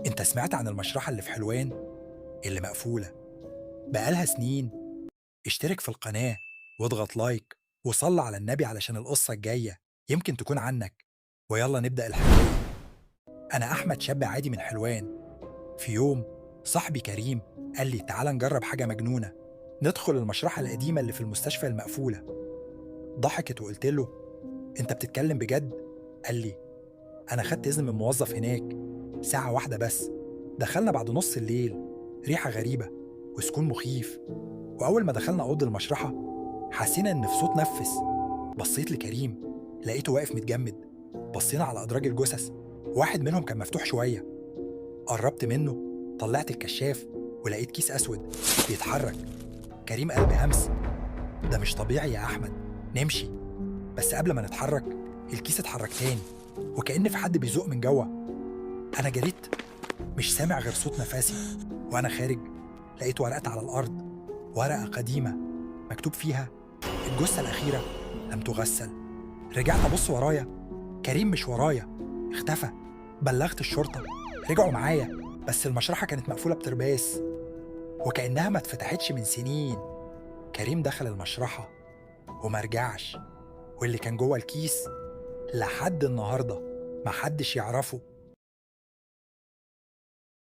انت سمعت عن المشرحة اللي في حلوان اللي مقفولة بقالها سنين؟ اشترك في القناة واضغط لايك وصل على النبي علشان القصة الجاية يمكن تكون عنك. ويلا نبدأ الحكاية. أنا أحمد، شاب عادي من حلوان. في يوم صاحبي كريم قال لي تعال نجرب حاجة مجنونة، ندخل المشرحة القديمة اللي في المستشفى المقفولة. ضحكت وقلت له انت بتتكلم بجد؟ قال لي أنا خدت إذن من موظف هناك، ساعة واحدة بس. دخلنا بعد نص الليل، ريحة غريبة وسكون مخيف. وأول ما دخلنا أوضة المشرحة حسينا إن في صوت نفس. بصيت لكريم لقيته واقف متجمد. بصينا على أدراج الجثث، واحد منهم كان مفتوح شوية. قربت منه، طلعت الكشاف ولقيت كيس أسود بيتحرك. كريم قال بهمس ده مش طبيعي يا أحمد، نمشي. بس قبل ما نتحرك الكيس اتحرك تاني، وكأن في حد بيزق من جوه. أنا جريت، مش سامع غير صوت نفسي. وأنا خارج لقيت ورقة على الأرض، ورقة قديمة مكتوب فيها الجثة الأخيرة لم تغسل. رجعت أبص ورايا، كريم مش ورايا، اختفى. بلغت الشرطة، رجعوا معايا، بس المشرحة كانت مقفولة بترباس وكأنها ما اتفتحتش من سنين. كريم دخل المشرحة وما رجعش، واللي كان جوه الكيس لحد النهاردة محدش يعرفه